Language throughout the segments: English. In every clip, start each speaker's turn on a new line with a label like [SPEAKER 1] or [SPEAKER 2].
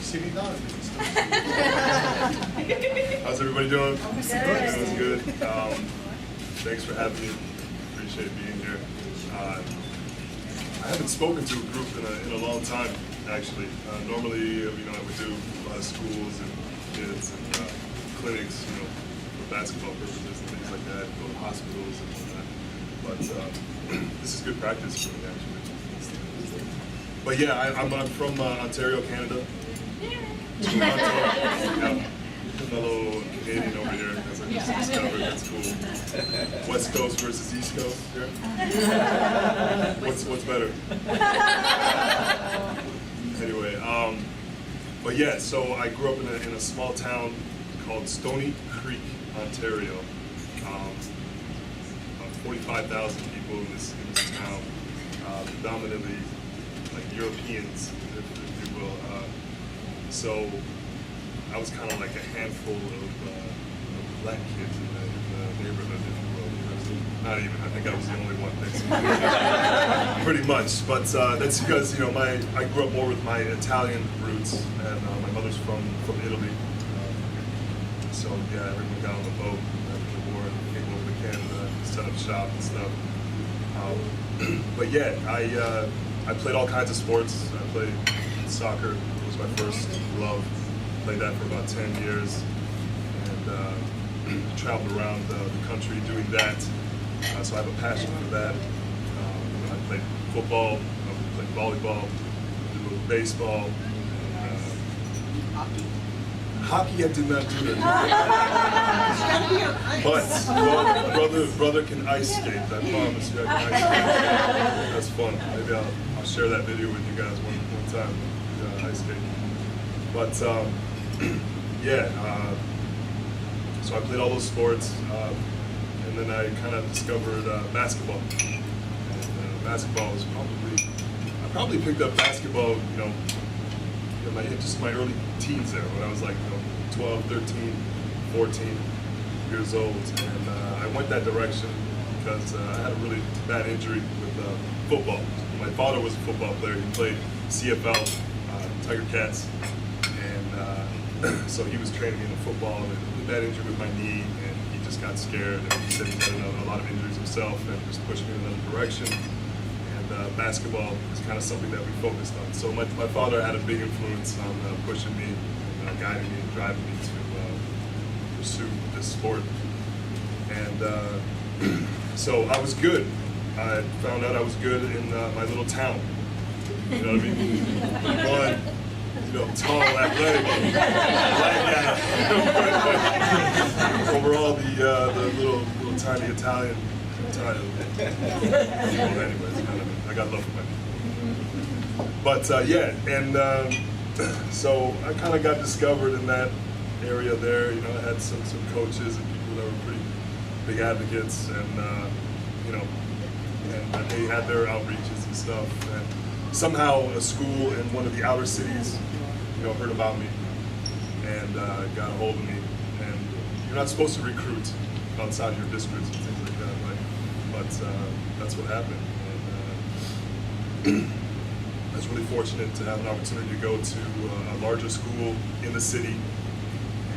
[SPEAKER 1] How's everybody doing? Doing good. Thanks for having me. Appreciate being here. I haven't spoken to a group in a long time, actually. Normally, I would do a lot of schools and kids and clinics, for basketball purposes and things like that. Go to hospitals and whatnot. But this is good practice for me, actually. But yeah, I'm from Ontario, Canada. Yeah. My little Canadian over here, as I just discovered. That's cool. West Coast versus East Coast here. What's better? Anyway, but yeah, so I grew up in a small town called Stony Creek, Ontario. About 45,000 people in this town, predominantly like Europeans, if you will. So I was kind of like a handful of black kids in the neighborhood, if you will. Not even, I think I was the only one, basically. Pretty much, but that's because, I grew up more with my Italian roots, and my mother's from Italy. So yeah, everyone got on the boat after the war and came over to Canada, set up shop and stuff. But yeah, I played all kinds of sports. I played soccer, it was my first love. Played that for about 10 years, and traveled around the country doing that. So I have a passion for that. I played football, I played volleyball, did a little baseball. Hockey I did not do that. But brother can ice skate. I promise you, I can ice skate. That's fun. Maybe I'll share that video with you guys one time. Ice skate. But yeah, so I played all those sports, and then I kind of discovered basketball. And basketball was I probably picked up basketball, just my early teens there, when I was like 12, 13, 14 years old. And I went that direction because I had a really bad injury with football. My father was a football player. He played CFL, Tiger Cats. So he was training me in football, and a bad injury with my knee, and he just got scared, and he said he had a lot of injuries himself, and just pushed me in another direction. And basketball is kind of something that we focused on. So my father had a big influence on pushing me, and guiding me, and driving me to pursue this sport. And so I was good. I found out I was good in my little town. You know what I mean? Tall, athletic, black guy. Overall, the little tiny Italian. Anyways, I got love for my name. But yeah, and so I kind of got discovered in that area there. I had some coaches and people that were pretty big advocates, and and they had their outreaches and stuff. And somehow a school in one of the outer cities heard about me and got a hold of me. And you're not supposed to recruit outside your districts and things like that, right? But that's what happened. And I was really fortunate to have an opportunity to go to a larger school in the city,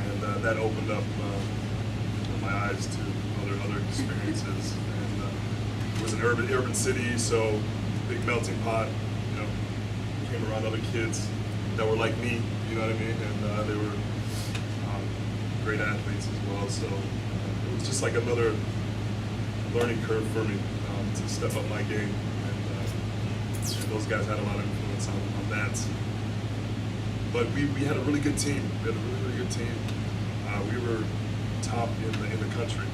[SPEAKER 1] and that opened up my eyes to other experiences. And it was an urban city, so big melting pot. Came around other kids that were like me, you know what I mean? And they were great athletes as well. So it was just like another learning curve for me to step up my game. And those guys had a lot of influence on that. But we had a really good team. We had a really good team. We were top in the country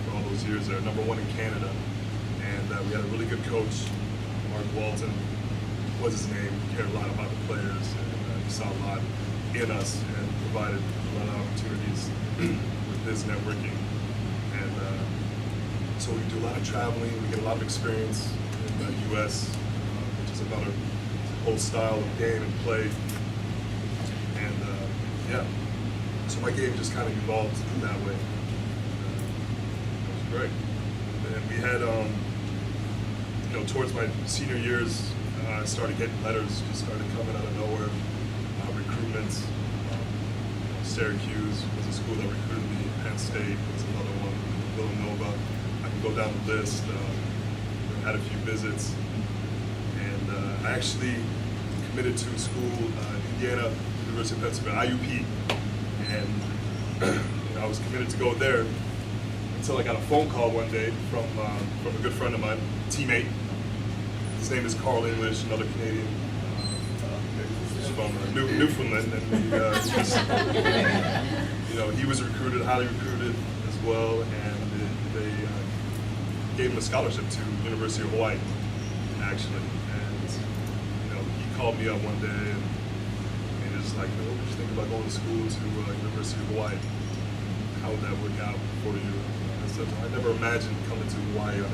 [SPEAKER 1] for all those years there. #1 in Canada. And we had a really good coach, Mark Walton. Was his name, cared a lot about the players, and he saw a lot in us and provided a lot of opportunities with his networking. And so we do a lot of traveling, we get a lot of experience in the U.S., which is another whole style of game and play. And yeah, so my game just kind of evolved in that way. It was great. And we had, towards my senior years, I started getting letters, just started coming out of nowhere, recruitment. Syracuse was a school that recruited me. Penn State was another one. Villanova. I can go down the list. Had a few visits, and I actually committed to a school, Indiana University of Pennsylvania, IUP, and I was committed to go there until I got a phone call one day from a good friend of mine, teammate. His name is Carl English, another Canadian. He's from Newfoundland, and he was recruited, highly recruited as well, and they gave him a scholarship to University of Hawaii, actually. And he called me up one day and he was like, what would you think about going to school to University of Hawaii? How would that work out for you? I said, I never imagined coming to Hawaii on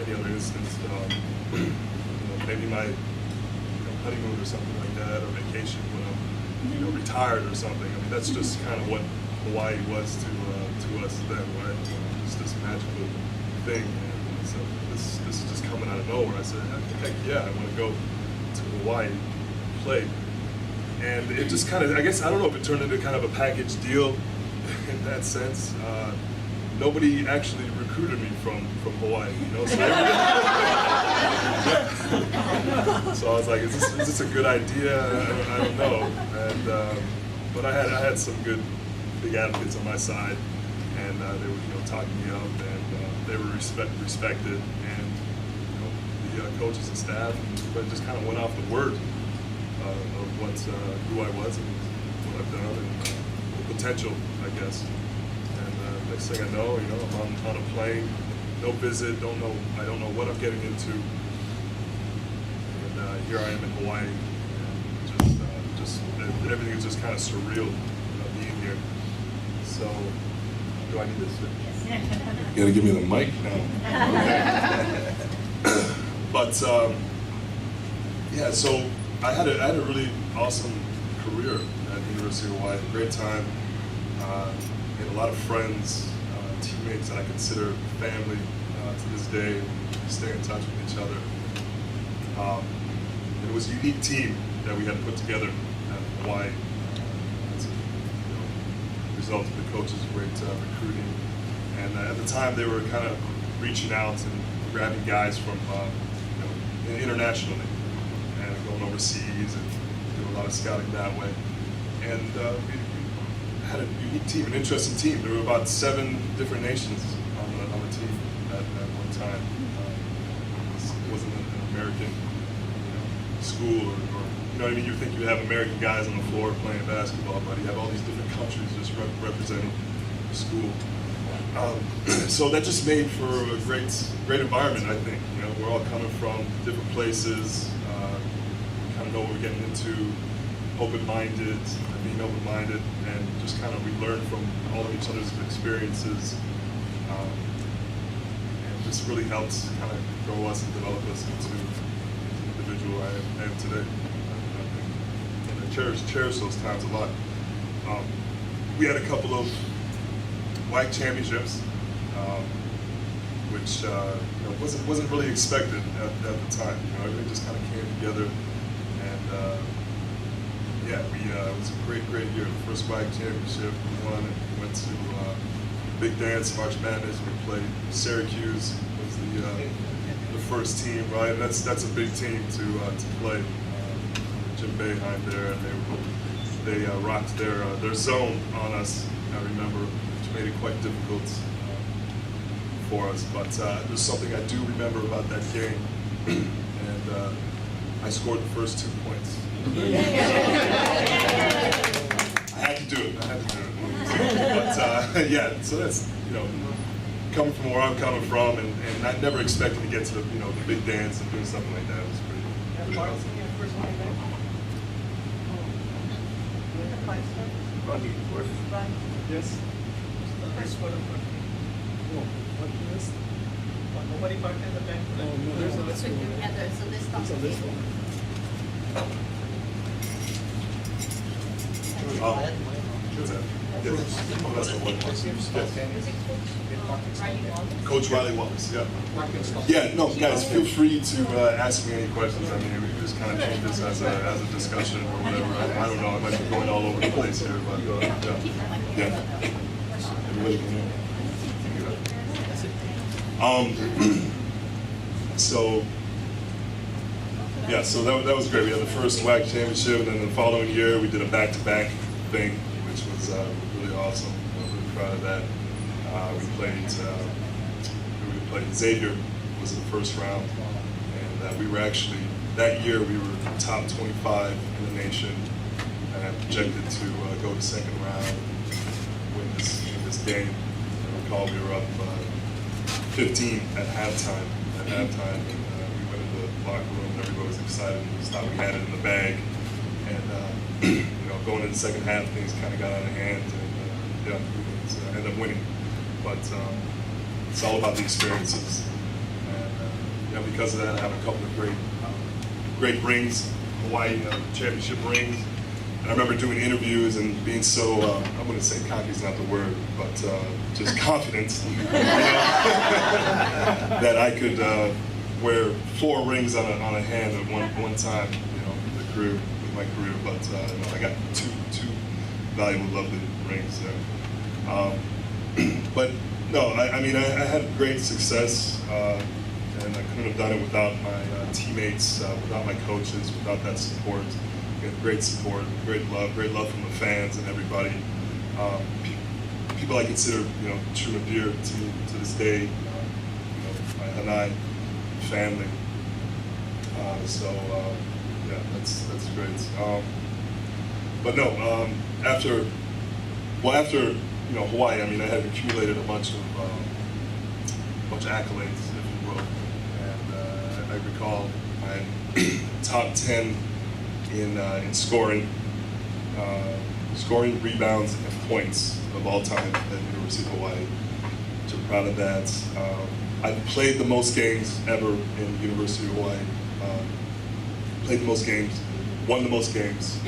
[SPEAKER 1] any other instance. Maybe my honeymoon or something like that, or vacation when I'm retired or something. I mean, that's just kind of what Hawaii was to us then, right? Just this magical thing. And so this is just coming out of nowhere. I said, heck yeah, I want to go to Hawaii and play. And it just kind of, I guess, I don't know if it turned into kind of a package deal in that sense. Nobody actually recruited me from Hawaii, so so I was like, is this a good idea? I don't know. And but I had some good big advocates on my side, and they were talking me up, and they were respected, and the coaches and staff, but just kind of went off the word of who I was and what I've done, and the potential, I guess. And next thing I know, I'm on a plane, no visit, I don't know what I'm getting into, and here I am in Hawaii, and just everything is just kind of surreal being here. So, do I need this? You gotta give me the mic now. But yeah, so I had a really awesome career at the University of Hawaii. Great time. Made a lot of friends, teammates that I consider family to this day. We stay in touch with each other. And it was a unique team that we had put together at Hawaii. As a result of the coaches' great recruiting. And at the time, they were kind of reaching out and grabbing guys from internationally and going overseas and doing a lot of scouting that way. And we had a unique team, an interesting team. There were about 7 different nations on the team at one time. It wasn't an American school or what I mean? You think you have American guys on the floor playing basketball, but you have all these different countries just representing the school. So that just made for a great environment, I think. We're all coming from different places, kind of know what we're getting into, open-minded, being open-minded, and just kind of we learn from all of each other's experiences, and just really helps kind of grow us and develop us into the individual I am today. And I cherish those times a lot. We had a couple of WAC championships, which wasn't really expected at the time. Everything just kind of came together, and yeah, it was a great year. The first WAC championship we won, and we went to Big Dance, March Madness. We played Syracuse was the first team, right? And that's a big team to play. Jim Boeheim there, and they rocked their zone on us. I remember, which made it quite difficult for us. But there's something I do remember about that game, and I scored the first 2 points. I had to do it. But yeah, so that's coming from where I'm coming from, and I never expected to get to the the big dance and doing something like that. It was pretty awesome. Yes.
[SPEAKER 2] Nobody parked in the back.
[SPEAKER 3] No, there's a list. Yeah, there's a list of people.
[SPEAKER 1] Oh, what's that? Yes. Oh, that's the one. Coach Riley Wallace, yeah. Yeah, no, guys, feel free to ask me any questions. I mean, we can just kind of treat this as a discussion or whatever. I don't know, I might be going all over the place here, but yeah. Everybody can hear me? So, yeah, so that was great. We had the first WAC championship, and then the following year we did a back-to-back thing, which was really awesome. I'm really proud of that. We played Xavier was the first round, and we were actually, that year we were top 25 in the nation, and projected to go to second round, win this game. I recall we were up 15 at halftime. And we went into the locker room, and everybody was excited. We thought we had it in the bag, and going into the second half, things kind of got out of hand, and we ended up winning. But it's all about the experiences, and because of that, I have a couple of great rings, Hawaii championship rings. And I remember doing interviews and being so, I wouldn't say cocky is not the word, but just confident that I could wear 4 rings on a hand at one time, with my career. But I got two valuable, lovely rings there. But no, I mean, I had great success, and I couldn't have done it without my teammates, without my coaches, without that support. We had great support, great love from the fans and everybody. People I consider, true and dear to me to this day. My Hanai family. Yeah, that's great. But no, after Hawaii, I mean, I had accumulated a bunch of accolades, if you will, and I recall I had top 10 in scoring, rebounds, and points of all time at the University of Hawaii. So I'm proud of that. I've played the most games ever in the University of Hawaii. Played the most games, won the most games,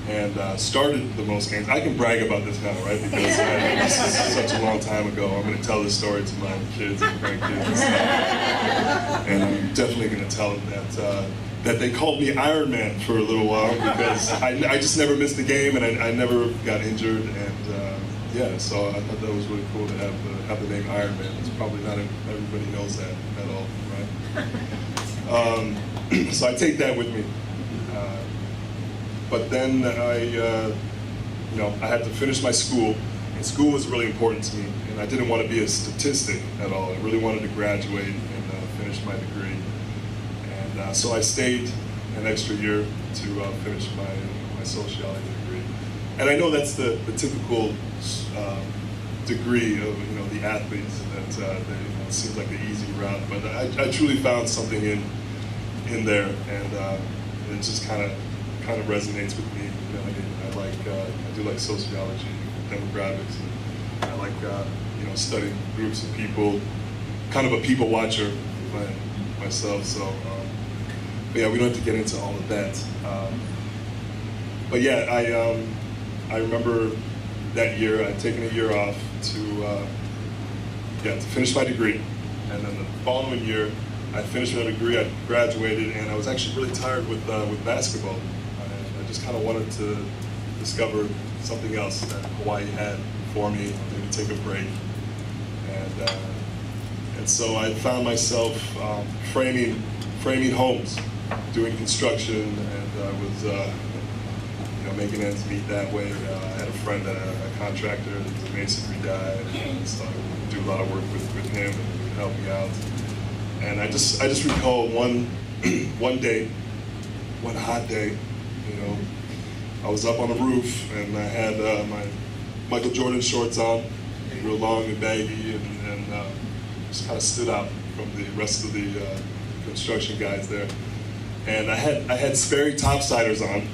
[SPEAKER 1] and started the most games. I can brag about this now, right? Because this is such a long time ago. I'm going to tell this story to my kids and grandkids and stuff. And I'm definitely going to tell them that they called me Iron Man for a little while because I just never missed a game, and I never got injured. And yeah, so I thought that was really cool to have the name Iron Man. It's probably not everybody knows that at all, right? So I take that with me. But then I had to finish my school, and school was really important to me, and I didn't want to be a statistic at all. I really wanted to graduate and finish my degree. And so I stayed an extra year to finish my sociology degree. And I know that's the typical degree of the athletes that it seems like the easy route, but I truly found something in there, and it just kind of resonates with me. I do like sociology, demographics, and I like studying groups of people. Kind of a people watcher myself, so but yeah, we don't have to get into all of that. But yeah, I remember that year I'd taken a year off to finish my degree, and then the following year I finished my degree, I graduated, and I was actually really tired with basketball. I just kind of wanted to discover something else that Hawaii had for me, maybe take a break. And so I found myself framing homes, doing construction, and I was making ends meet that way. I had a friend, a contractor, he was a masonry guy, and so I would do a lot of work with him, and he would help me out. And I just recall one day, one hot day, I was up on the roof, and I had my Michael Jordan shorts on, real long and baggy, and just kind of stood out from the rest of the construction guys there. And I had Sperry topsiders on,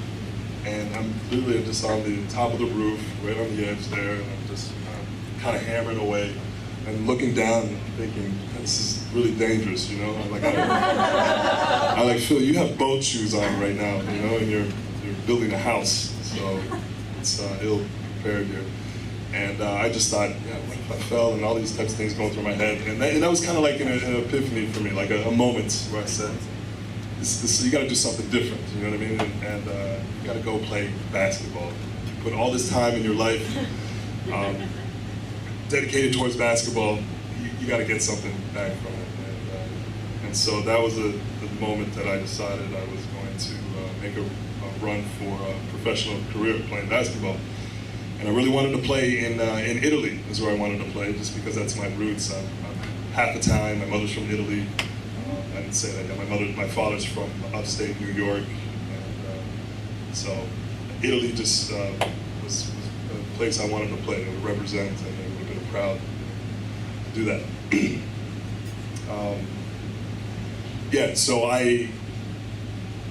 [SPEAKER 1] and I'm literally just on the top of the roof, right on the edge there, and I'm just kind of hammering away and looking down and thinking, this is really dangerous, I'm like, Phil, you have boat shoes on right now, and you're building a house, so it's ill prepared here. And I just thought, yeah, what if I fell, and all these types of things going through my head. And that was kind of like an epiphany for me, like a moment where I said, you got to do something different, you know what I mean? And you got to go play basketball. You put all this time in your life dedicated towards basketball, you got to get something back from it. And so that was the moment that I decided I was going to make a run for a professional career playing basketball. And I really wanted to play in Italy, is where I wanted to play, just because that's my roots. I'm half Italian, my mother's from Italy. I didn't say that yet. My father's from upstate New York. And so Italy just was a place I wanted to play, to represent, and I would have been proud to do that. Yeah, so I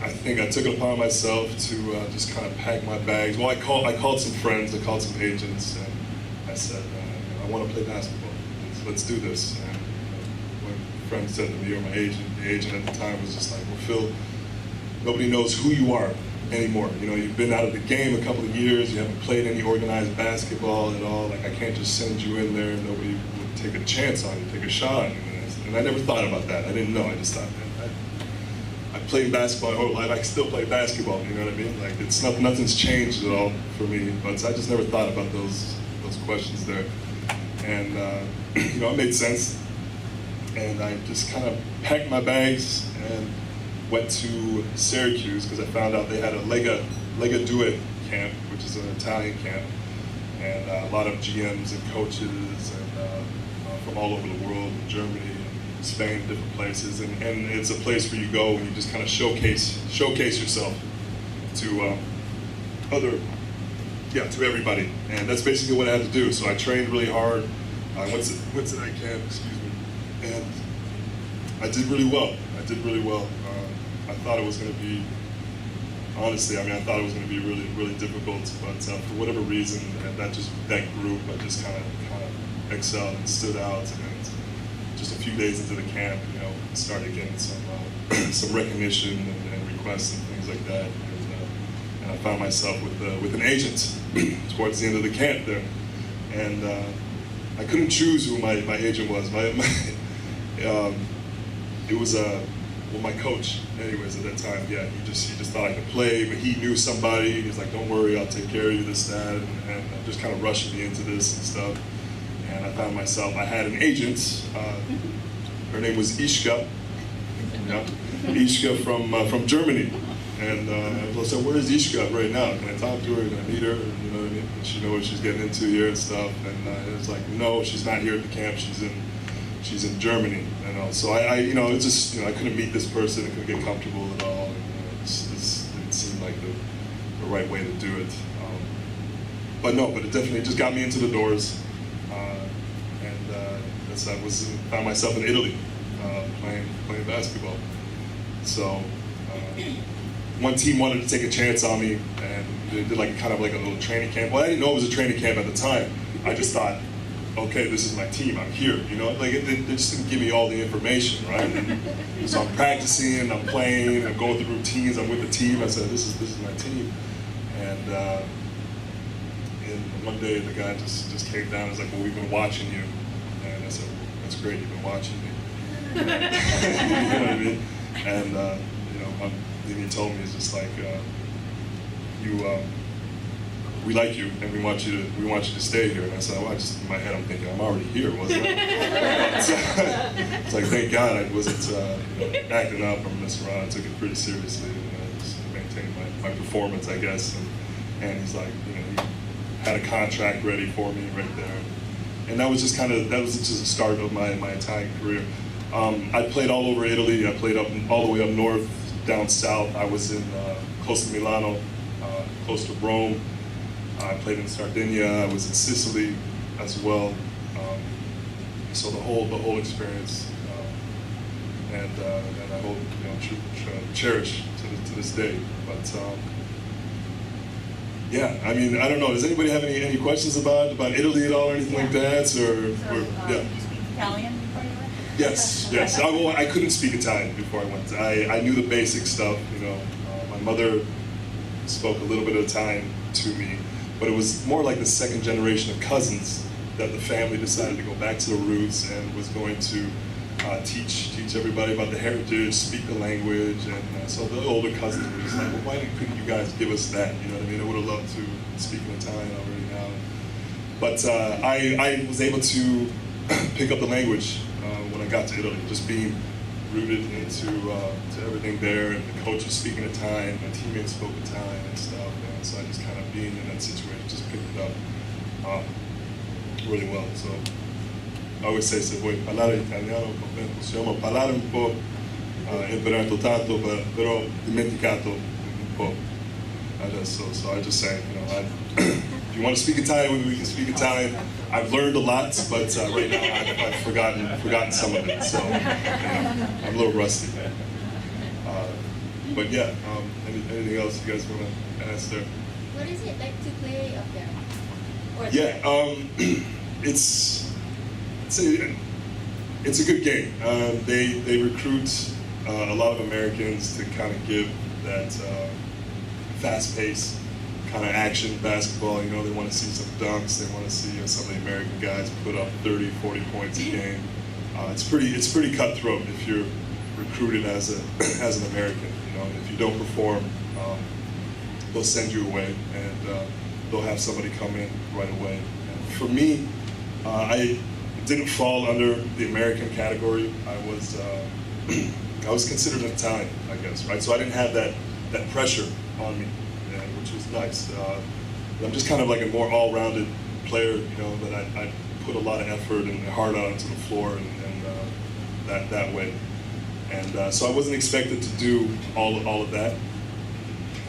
[SPEAKER 1] think I took it upon myself to just kind of pack my bags. Well, I called some friends, I called some agents, and I said, I want to play basketball. Let's do this. And when a friend said to me, or the agent at the time was just like, well, Phil, nobody knows who you are anymore. You know, you've been out of the game a couple of years, you haven't played any organized basketball at all. Like, I can't just send you in there, nobody would take a chance on you, take a shot on you. And I never thought about that. I didn't know. I just thought, man, I played basketball my whole life. I can still play basketball. You know what I mean? Like, it's nothing's changed at all for me. But I just never thought about those questions there. And you know, it made sense. And I just kind of packed my bags and went to Syracuse because I found out they had a Lega Due camp, which is an Italian camp, and a lot of GMs and coaches and from all over the world, Germany, Spain, different places, and it's a place where you go and you just kind of showcase yourself to to everybody, and that's basically what I had to do. So I trained really hard. I went to that camp, and I did really well. I thought it was going to be, honestly, I thought it was going to be really, really difficult, but for whatever reason, that group, I just kind of excelled and stood out. And just a few days into the camp, you know, started getting some recognition and requests and things like that. And I found myself with an agent towards the end of the camp there, and I couldn't choose who my agent was. It was my coach, anyways, at that time. Yeah, he just thought I could play, but he knew somebody. He was like, "Don't worry, I'll take care of you, this, that," and just kind of rushing me into this and stuff. And I found myself, I had an agent. Her name was Ishka. Yeah, Ishka from Germany. And I said, "Where is Ishka right now? Can I talk to her? Can I meet her? You know what I mean? Does she know what she's getting into here and stuff?" And it was like, "No, she's not here at the camp. She's in Germany." And so I it's just, I couldn't meet this person. I couldn't get comfortable at all. And, it didn't seem like the right way to do it. But it definitely just got me into the doors. I found myself in Italy playing basketball. So one team wanted to take a chance on me, and they did kind of like a little training camp. Well, I didn't know it was a training camp at the time. I just thought, okay, this is my team. I'm here. You know, they just didn't give me all the information, right? And so I'm practicing, I'm playing, I'm going through routines. I'm with the team. I said, this is my team. And one day the guy just came down and was like, "Well, we've been watching you." And I said, "Well, that's great, you've been watching me." You know what I mean? And then he told me, it's just like, we like you, and we want you to stay here. And I said, well, in my head I'm thinking, I'm already here, wasn't I? So, it's like, thank God I wasn't acting up or messing around. I took it pretty seriously, and I just maintained my performance, I guess. And he's like, he had a contract ready for me right there. And that was just the start of my Italian career. I played all over Italy. I played all the way up north, down south. I was in close to Milano, close to Rome. I played in Sardinia. I was in Sicily as well. So the whole experience, and I hope cherish to this day. But yeah, I don't know. Does anybody have any questions about Italy at all or anything like that?
[SPEAKER 3] You speak Italian before you went?
[SPEAKER 1] Yes. I couldn't speak Italian before I went. I knew the basic stuff. My mother spoke a little bit of Italian to me, but it was more like the second generation of cousins that the family decided to go back to the roots and was going to teach everybody about the heritage, speak the language, and so the older cousins were just like, well, why couldn't you guys give us that? You know what I mean? I would have loved to speak in Italian already now. But I was able to pick up the language when I got to Italy, just being rooted into to everything there, and the coach was speaking Italian, my teammates spoke Italian and stuff, and so I just kind of being in that situation just picked it up really well. So I always say, se vuoi parlare italiano, possiamo parlare un po', imparato tanto, però dimenticato un po' adesso. So I just say, you know, if you want to speak Italian, we can speak Italian. I've learned a lot, but right now I've forgotten some of it, so you know, I'm a little rusty. But yeah, anything else you guys want to ask there?
[SPEAKER 2] What is it like to play up there? Or
[SPEAKER 1] Yeah, it's a good game. They recruit a lot of Americans to kind of give that fast-paced kind of action basketball. You know, they want to see some dunks. They want to see some of the American guys put up 30, 40 points a game. It's pretty cutthroat if you're recruited as an American. You know, and if you don't perform, they'll send you away, and they'll have somebody come in right away. And for me, I didn't fall under the American category. I was considered an Italian, I guess, right? So I didn't have that pressure on me, which was nice. I'm just kind of like a more all-rounded player, you know, that I put a lot of effort and heart out onto the floor, and that way. And so I wasn't expected to do all of that.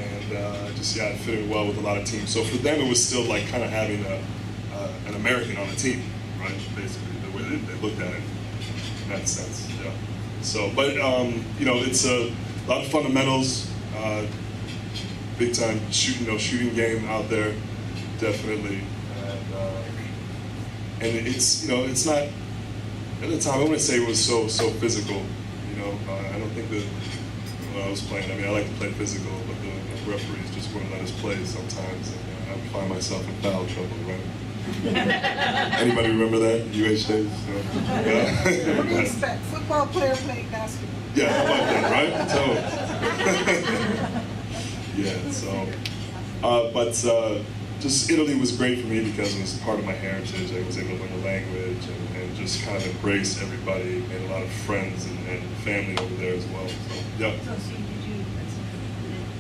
[SPEAKER 1] And I fit in well with a lot of teams. So for them, it was still like kind of having an American on the team, right? Basically, the way they looked at it in that sense. Yeah. So, but you know, it's a lot of fundamentals, big time shooting game out there, definitely. And it's, you know, it's not, at the time I wouldn't say it was so physical. You know, I don't think that when I was playing, I mean, I like to play physical, but the referees just wouldn't let us play sometimes, and I would find myself in foul trouble, right? Anybody remember that? UH days? Yeah.
[SPEAKER 4] What do you expect? Football player playing basketball.
[SPEAKER 1] Yeah, how about that, right? So, yeah, so, but just Italy was great for me because it was part of my heritage. I was able to learn the language and just kind of embrace everybody, made a lot of friends and family over there as well. So, yeah.
[SPEAKER 3] So Steve,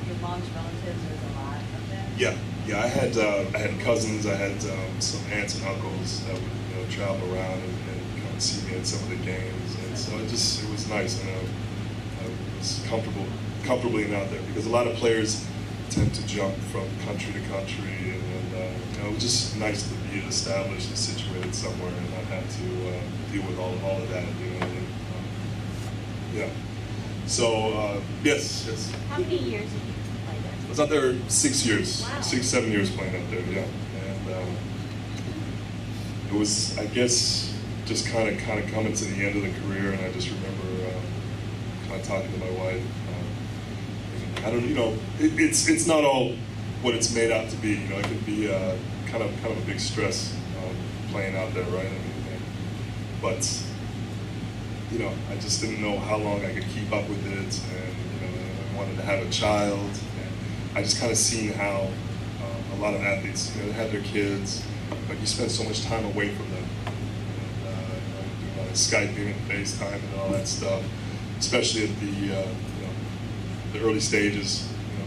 [SPEAKER 3] your mom's relatives, there's a lot of them?
[SPEAKER 1] Yeah, I had cousins, I had some aunts and uncles that would travel around and come and see me at some of the games, and so it was nice, and I was comfortably out there because a lot of players tend to jump from country to country, and it was just nice to be established and situated somewhere and not have to deal with all of that, you know. Yeah. So yes.
[SPEAKER 2] how many years have you played there?
[SPEAKER 1] I was out there 6 years,
[SPEAKER 2] Wow.
[SPEAKER 1] 7 years playing out there, yeah. And it was, I guess, just kind of coming to the end of the career, and I just remember kind of talking to my wife. I don't, you know, it's not all what it's made out to be. You know, it could be kind of a big stress playing out there, right? I mean, but you know, I just didn't know how long I could keep up with it, and you know, I wanted to have a child. And I just kind of seen how a lot of athletes, you know, they have their kids, but you spend so much time away from them. And, you know, do a lot of Skyping and FaceTime and all that stuff, especially at the early stages, you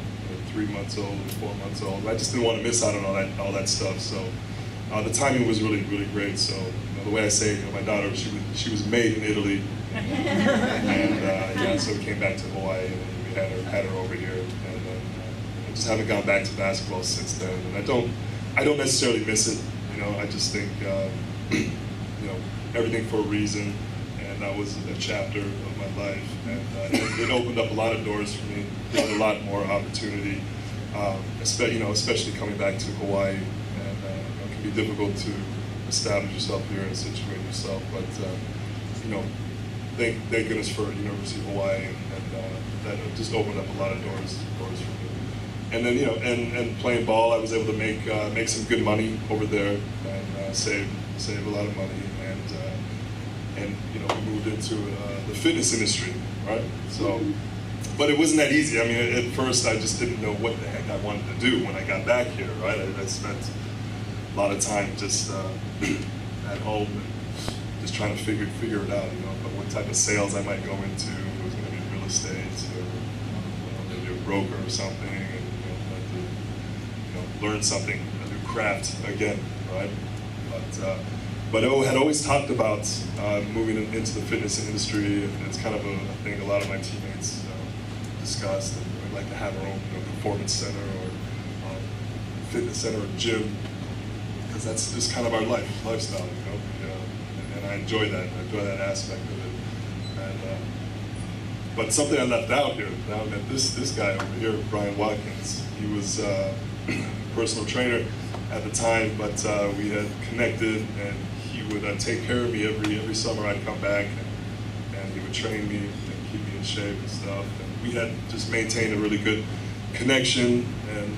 [SPEAKER 1] know, 3 months old and 4 months old. I just didn't want to miss out on all that stuff. So the timing was really great. So you know, the way I say, you know, my daughter, she was made in Italy, and yeah, so we came back to Hawaii, and we had her over here, and I just haven't gone back to basketball since then. And I don't necessarily miss it. You know, I just think you know, everything for a reason. That was a chapter of my life, and it opened up a lot of doors for me, a lot more opportunity, especially coming back to Hawaii. And it can be difficult to establish yourself here and situate yourself, but you know, thank goodness for University of Hawaii, and that just opened up a lot of doors for me. and then and playing ball, I was able to make some good money over there and save a lot of money, and we moved into the fitness industry, right? So, but it wasn't that easy. I mean, at first I just didn't know what the heck I wanted to do when I got back here, right? I spent a lot of time just at home and just trying to figure it out, but what type of sales I might go into. It was going to be real estate or maybe a broker or something, and like to learn something, a new craft again, right? But I had always talked about moving into the fitness industry, and it's kind of a thing a lot of my teammates discussed. And we'd like to have our own performance center or fitness center or gym, because that's just kind of our lifestyle, and I enjoy that. I enjoy that aspect of it. But something I left out here, now I met this guy over here, Brian Watkins. He was a personal trainer at the time, but we had connected, and he would take care of me every summer. I'd come back, and he would train me and keep me in shape and stuff. And we had just maintained a really good connection, and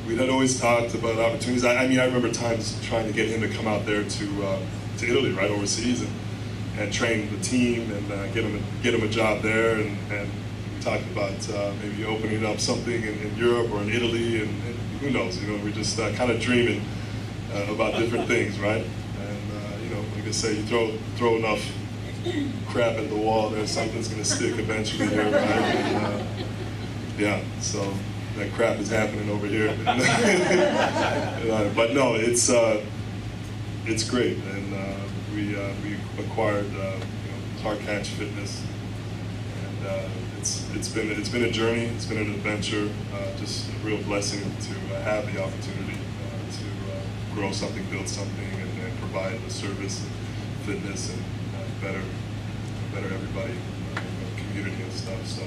[SPEAKER 1] we had always talked about opportunities. I mean, I remember times trying to get him to come out there to Italy, right overseas, and train the team and get him a job there. And we talked about maybe opening up something in Europe or in Italy, and who knows? We're just kind of dreaming about different things, right? And like I say, you throw enough crap at the wall, there something's going to stick eventually here, right? And, yeah, so that crap is happening over here. But no, it's great, and we acquired Hard Catch Fitness, and it's been a journey. It's been an adventure. Just a real blessing to have the opportunity to grow something, build something, and provide the service, and fitness, and better everybody in the community and stuff. So.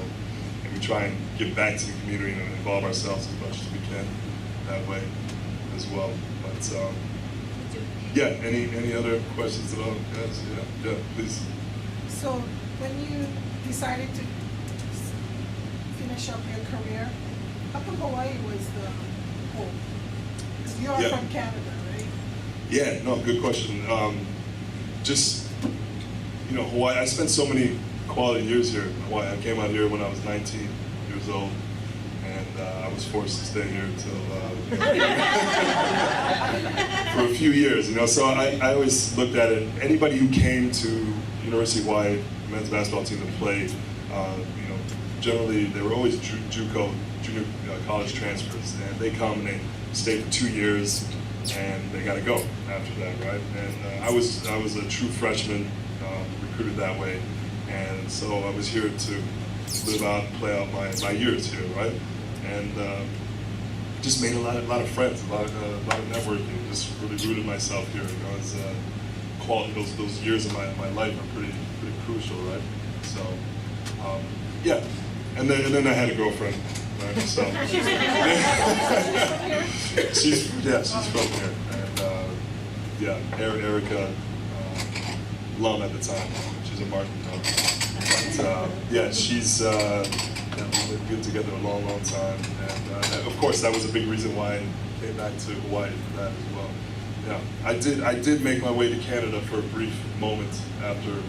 [SPEAKER 1] We try and give back to the community and involve ourselves as much as we can that way as well. But yeah, any other questions at all, guys? Yeah, please.
[SPEAKER 4] So when you decided to finish up your career, how come Hawaii was the home? Because you are from Canada, right?
[SPEAKER 1] Yeah, no, good question. Just Hawaii. I spent so many quality years here in Hawaii. I came out here when I was 19 years old, and I was forced to stay here until for a few years. So I always looked at it. Anybody who came to University of Hawaii men's basketball team to play, generally they were always JUCO, junior college transfers, and they come and they stay for 2 years, and they got to go after that, right? And I was a true freshman, recruited that way. And so I was here to live out, play out my years here, right? And just made a lot of friends, a lot of networking. Just really rooted myself here. As quality, those years of my life are pretty crucial, right? So yeah, and then I had a girlfriend, right? So she's from here, and Erica, Lum at the time. She's a Martin now. But yeah, she's we've been good together a long time, and of course that was a big reason why I came back to Hawaii for that as well. Yeah, I did make my way to Canada for a brief moment after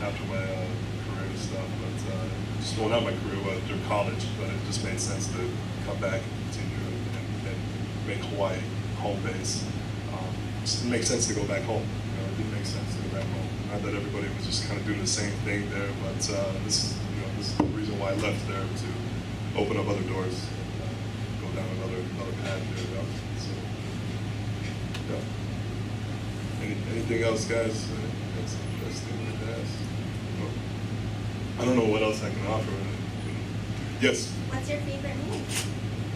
[SPEAKER 1] my career and stuff, but just going out my career during college. But it just made sense to come back and continue and make Hawaii home base. Just didn't make sense to go back home. It didn't make sense to go back home. Not that everybody was just kind of doing the same thing there, but this is the reason why I left there, to open up other doors, and, go down another path here. So, yeah. Anything else, guys? That's interesting to ask. I don't know what else I can offer. Yes.
[SPEAKER 2] What's your favorite move?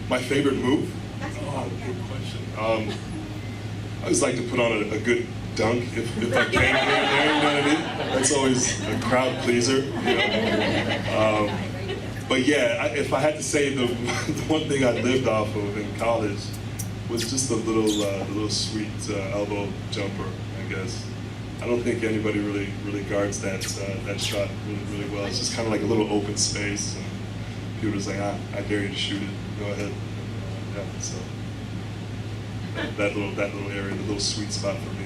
[SPEAKER 1] My favorite move?
[SPEAKER 2] Basketball.
[SPEAKER 1] Good question. I always like to put on a good dunk if I can here and there, you know what I mean? That's always a crowd pleaser, but yeah, if I had to say the one thing I lived off of in college was just the little sweet elbow jumper, I guess. I don't think anybody really guards that shot really well. It's just kind of like a little open space, and People was like, I dare you to shoot it. Go ahead. Yeah, so that little area, the little sweet spot for me.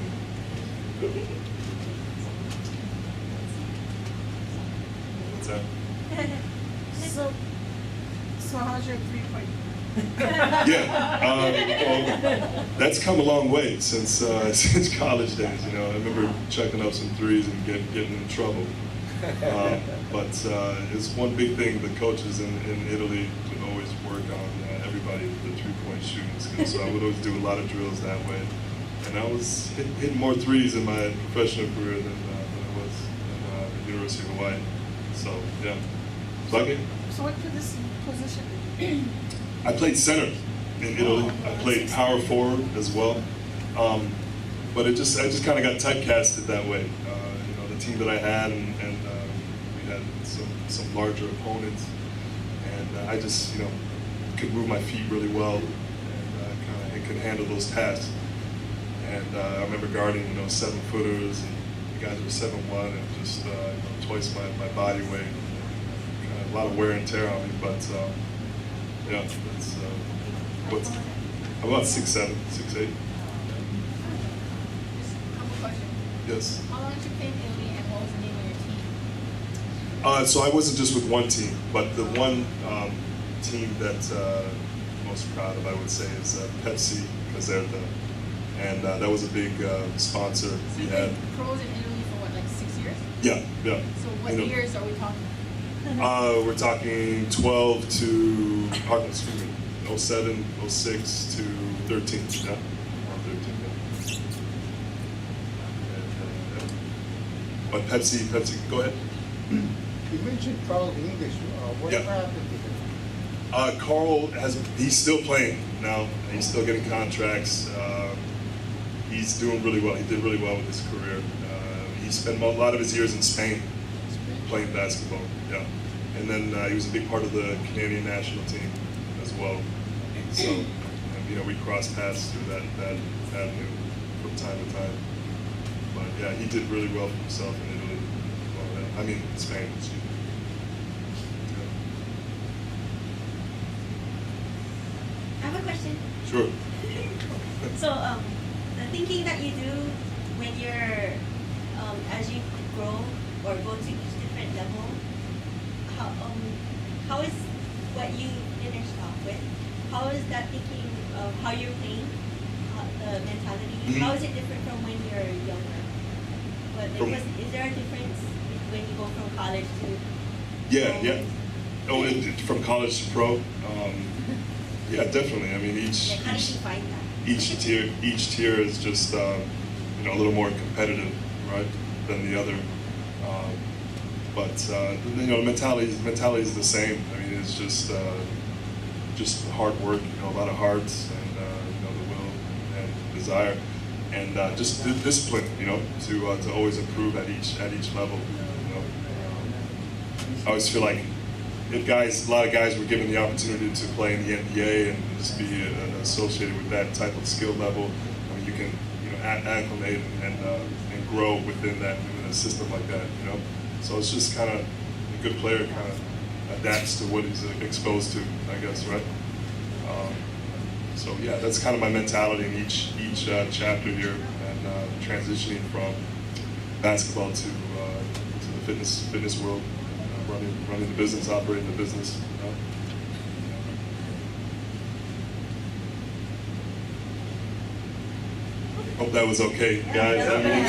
[SPEAKER 1] What's that?
[SPEAKER 4] So how's your 3-point?
[SPEAKER 1] Yeah, well, that's come a long way since since college days. You know, I remember chucking up some threes and getting in trouble. But it's one big thing. The coaches in Italy would always work on everybody with the 3-point shooting skill. So I would always do a lot of drills that way. And I was hitting more threes in my professional career than I was at the University of Hawaii. So yeah.
[SPEAKER 4] So what position did you play?
[SPEAKER 1] I played center in Italy. I played power forward as well. But I just kind of got typecasted that way. You know, the team that I had, and we had some larger opponents, and I just, you know, could move my feet really well, and kind of could handle those tasks. And I remember guarding, you know, 7-footers, and the guys were 7'1", and just you know, twice my body weight. Kind of a lot of wear and tear on me, but yeah, that's I'm about 6'7", 6'8".
[SPEAKER 2] Just a couple questions.
[SPEAKER 1] Yes.
[SPEAKER 2] How long did you play in Italy, and what was the name of your team?
[SPEAKER 1] So I wasn't just with one team, but the one team that I'm most proud of, I would say, is Pepsi, because and that was a big sponsor
[SPEAKER 2] So
[SPEAKER 1] we
[SPEAKER 2] you
[SPEAKER 1] had.
[SPEAKER 2] played pros in Italy for what, like 6 years?
[SPEAKER 1] Yeah, yeah.
[SPEAKER 2] So what
[SPEAKER 1] You know,
[SPEAKER 2] years are we talking?
[SPEAKER 1] we're talking 12 to, excuse me, 07, 06 to 13. Yeah, around 13. Yeah. But Pepsi, go ahead.
[SPEAKER 5] You mentioned Carl English. Whatever
[SPEAKER 1] Yeah.
[SPEAKER 5] happened to him?
[SPEAKER 1] Carl he's still playing now. He's still getting contracts. He's doing really well. He did really well with his career. He spent a lot of his years in Spain playing basketball. Yeah, and then he was a big part of the Canadian national team as well. So, you know, we crossed paths through that avenue from time to time. But yeah, he did really well for himself in Italy. Well, I mean, Spain. Excuse me.
[SPEAKER 6] I have a question.
[SPEAKER 1] Sure.
[SPEAKER 6] So, the thinking that you do when you're, as you grow or go to each different level, how is what you finished off with? How is that thinking of how you're playing, the mentality?
[SPEAKER 1] Mhm.
[SPEAKER 6] How is it different from when you're younger? Is there a difference when you go from college to?
[SPEAKER 1] Yeah. Oh, from college to pro. Yeah, definitely. I mean,
[SPEAKER 6] Like, how did you find that?
[SPEAKER 1] each tier is just you know, a little more competitive, right, than the other. But you know, mentality is the same. I mean, it's just hard work. You know, a lot of hearts, and you know, the will and desire, and just discipline. You know, to always improve at each level. You know, I always feel like if a lot of guys were given the opportunity to play in the NBA and just be associated with that type of skill level, I mean, you can, you know, acclimate and grow within a system like that, you know. So it's just kind of a good player kind of adapts to what he's exposed to, I guess, right? So yeah, that's kind of my mentality in each chapter here, and transitioning from basketball to the fitness world. Running the business, operating the business. You know? Hope that was okay, guys. I mean,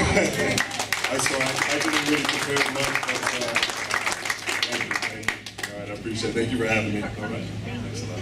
[SPEAKER 1] I didn't really prepare much, but thank you. All right, I appreciate it. Thank you for having me. All right, thanks a lot.